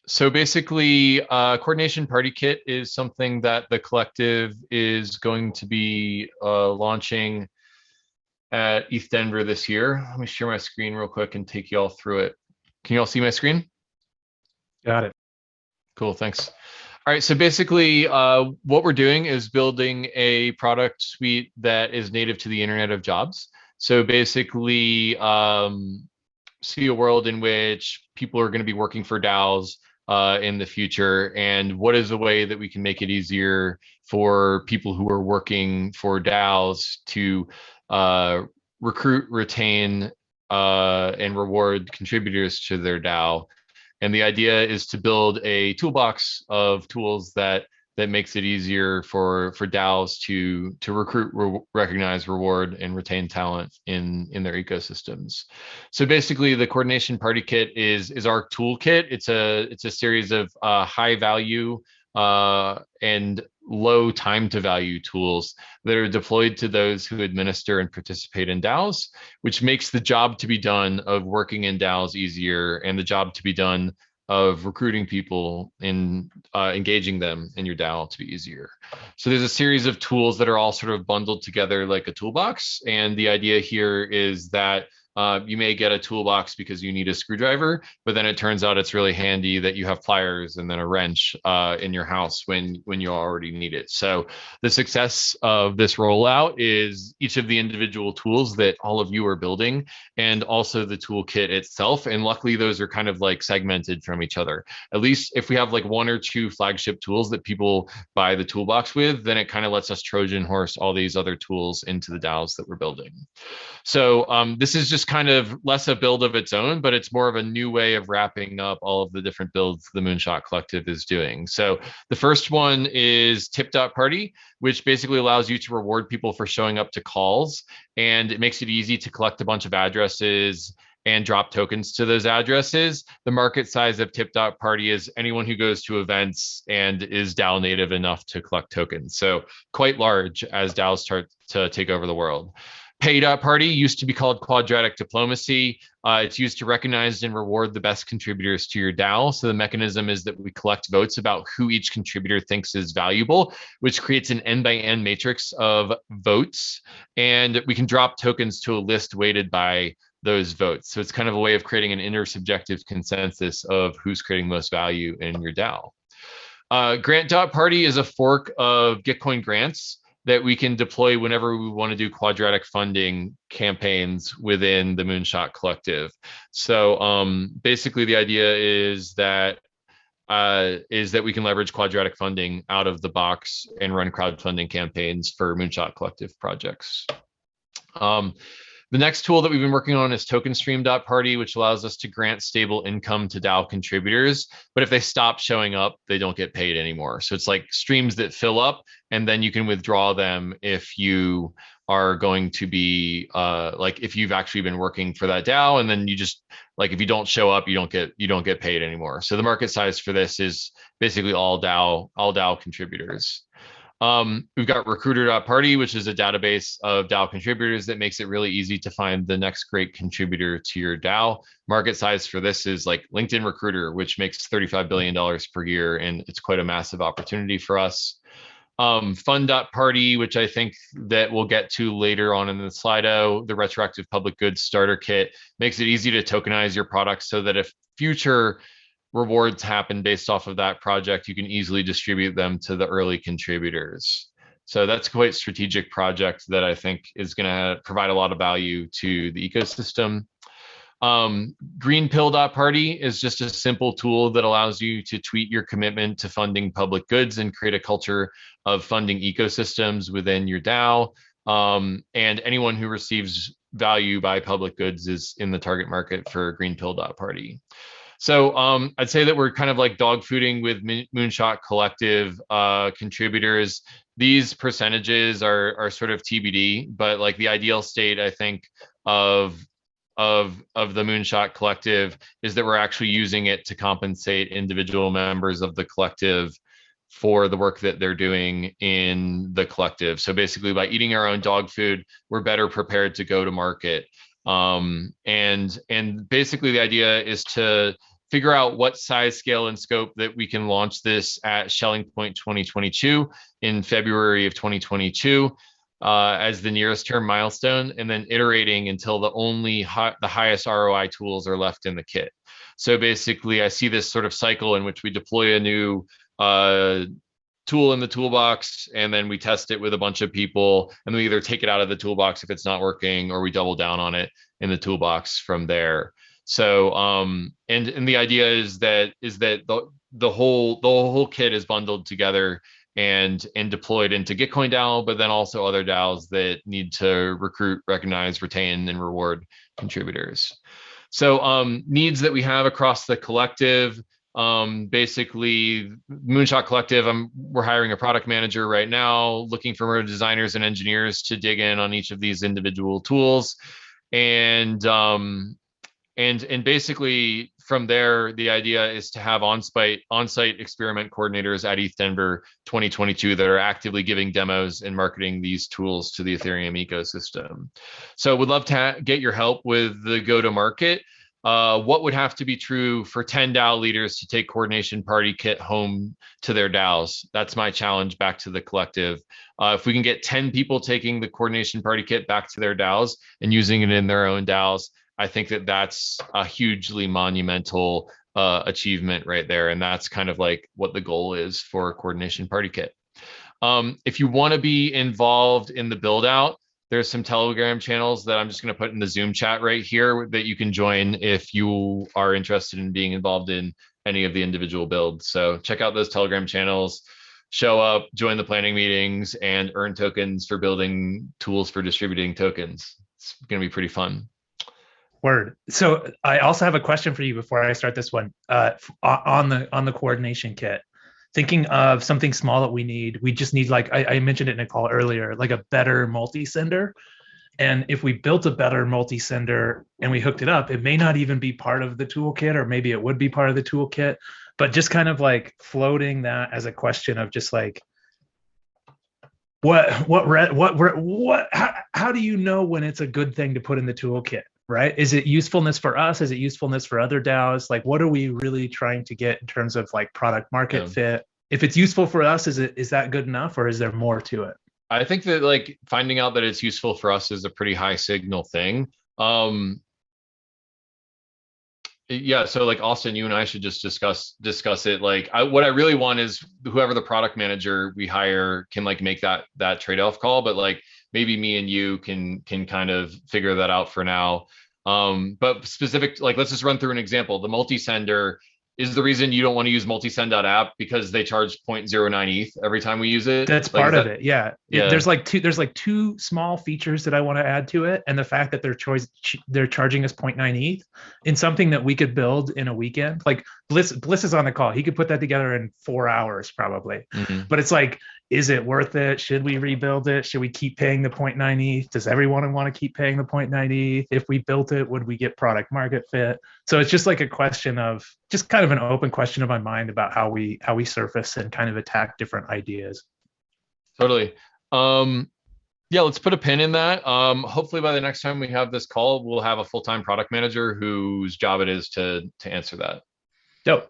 So basically, Coordination.Party kit is something that the collective is going to be launching at ETH Denver this year. Let me share my screen real quick and take you all through it. Can you all see my screen? Got it. Cool, thanks. All right, so basically what we're doing is building a product suite that is native to the Internet of Jobs. So basically, see a world in which people are going to be working for DAOs in the future, and what is a way that we can make it easier for people who are working for DAOs to recruit, retain, and reward contributors to their DAO. And the idea is to build a toolbox of tools that makes it easier for DAOs to recruit, recognize, reward, and retain talent in their ecosystems. So basically, the Coordination.Party kit is our toolkit. It's a series of high value and low time to value tools that are deployed to those who administer and participate in DAOs, which makes the job to be done of working in DAOs easier, and the job to be done of recruiting people and engaging them in your DAO to be easier. So there's a series of tools that are all sort of bundled together like a toolbox. And the idea here is that you may get a toolbox because you need a screwdriver, but then it turns out it's really handy that you have pliers and then a wrench in your house when you already need it. So the success of this rollout is each of the individual tools that all of you are building, and also the toolkit itself. And luckily, those are kind of like segmented from each other. At least if we have like one or two flagship tools that people buy the toolbox with, then it kind of lets us Trojan horse all these other tools into the DAOs that we're building. So this is just kind of less a build of its own, but it's more of a new way of wrapping up all of the different builds the Moonshot Collective is doing. So the first one is tip.party, which basically allows you to reward people for showing up to calls, and it makes it easy to collect a bunch of addresses and drop tokens to those addresses. The market size of tip.party is anyone who goes to events and is DAO native enough to collect tokens. So quite large as DAOs start to take over the world. Pay.Party used to be called Quadratic Diplomacy. It's used to recognize and reward the best contributors to your DAO. So the mechanism is that we collect votes about who each contributor thinks is valuable, which creates an n-by-n matrix of votes. And we can drop tokens to a list weighted by those votes. So it's kind of a way of creating an intersubjective consensus of who's creating most value in your DAO. Grant.Party is a fork of Gitcoin grants that we can deploy whenever we want to do quadratic funding campaigns within the Moonshot Collective. So basically the idea is that we can leverage quadratic funding out of the box and run crowdfunding campaigns for Moonshot Collective projects. The next tool that we've been working on is TokenStream.Party, which allows us to grant stable income to DAO contributors. But if they stop showing up, they don't get paid anymore. So it's like streams that fill up, and then you can withdraw them if you are going to be like if you've actually been working for that DAO, and then you just like if you don't show up, you don't get paid anymore. So the market size for this is basically all DAO contributors. We've got Recruiter.Party, which is a database of DAO contributors that makes it really easy to find the next great contributor to your DAO. Market size for this is like LinkedIn Recruiter, which makes $35 billion per year, and it's quite a massive opportunity for us. Fund.Party, which I think that we'll get to later on in the Slido, the retroactive public goods starter kit, makes it easy to tokenize your products so that if future rewards happen based off of that project, you can easily distribute them to the early contributors. So that's quite a strategic project that I think is going to provide a lot of value to the ecosystem. Greenpill.Party is just a simple tool that allows you to tweet your commitment to funding public goods and create a culture of funding ecosystems within your DAO. And anyone who receives value by public goods is in the target market for Greenpill.Party. So I'd say that we're kind of like dog fooding with Moonshot Collective contributors. These percentages are sort of TBD, but like the ideal state, I think, of the Moonshot Collective is that we're actually using it to compensate individual members of the collective for the work that they're doing in the collective. So basically, by eating our own dog food, we're better prepared to go to market. And basically the idea is to figure out what size, scale, and scope that we can launch this at Shelling Point 2022 in February of 2022 as the nearest term milestone, and then iterating until the highest ROI tools are left in the kit. So basically, I see this sort of cycle in which we deploy a new tool in the toolbox, and then we test it with a bunch of people, and we either take it out of the toolbox if it's not working, or we double down on it in the toolbox from there. So and the idea is that the whole kit is bundled together and deployed into Gitcoin DAO, but then also other DAOs that need to recruit, recognize, retain, and reward contributors. So needs that we have across the collective, basically Moonshot Collective, we're hiring a product manager right now, looking for designers and engineers to dig in on each of these individual tools. And basically from there, the idea is to have on-site experiment coordinators at ETH Denver 2022 that are actively giving demos and marketing these tools to the Ethereum ecosystem. So would love to get your help with the go-to-market. What would have to be true for 10 DAO leaders to take Coordination.Party kit home to their DAOs? That's my challenge back to the collective. If we can get 10 people taking the Coordination.Party kit back to their DAOs and using it in their own DAOs, I think that that's a hugely monumental achievement right there. And that's kind of like what the goal is for Coordination.Party kit. If you want to be involved in the build out, there's some Telegram channels that I'm just going to put in the Zoom chat right here that you can join if you are interested in being involved in any of the individual builds. So check out those Telegram channels, show up, join the planning meetings, and earn tokens for building tools for distributing tokens. It's going to be pretty fun. Word. So I also have a question for you before I start this one. On the coordination kit, thinking of something small that we just need, like I mentioned it in a call earlier, like a better multi-sender. And if we built a better multi-sender and we hooked it up, it may not even be part of the toolkit, or maybe it would be part of the toolkit, but just kind of like floating that as a question of just like, how do you know when it's a good thing to put in the toolkit? Right? Is it usefulness for us? Is it usefulness for other DAOs? Like, what are we really trying to get in terms of like product market fit? If it's useful for us, is that good enough, or is there more to it? I think that like finding out that it's useful for us is a pretty high signal thing. Yeah, so like Austin, you and I should just discuss it. Like what I really want is whoever the product manager we hire can like make that trade-off call, but like maybe me and you can kind of figure that out for now. But specific, like let's just run through an example. The multi-sender is the reason you don't want to use multisend.app because they charge 0.09 ETH every time we use it. That's part of it. Yeah. There's like two small features that I want to add to it. And the fact that they're charging us 0.9 ETH in something that we could build in a weekend. Like Bliss is on the call. He could put that together in 4 hours probably. Mm-hmm. But it's like, is it worth it? Should we rebuild it? Should we keep paying the 0.9 ETH? Does everyone want to keep paying the 0.9 ETH? If we built it, would we get product market fit? So it's just like a question of, just kind of an open question in my mind about how we surface and kind of attack different ideas. Totally. Yeah, let's put a pin in that. Hopefully by the next time we have this call, we'll have a full-time product manager whose job it is to answer that. Dope.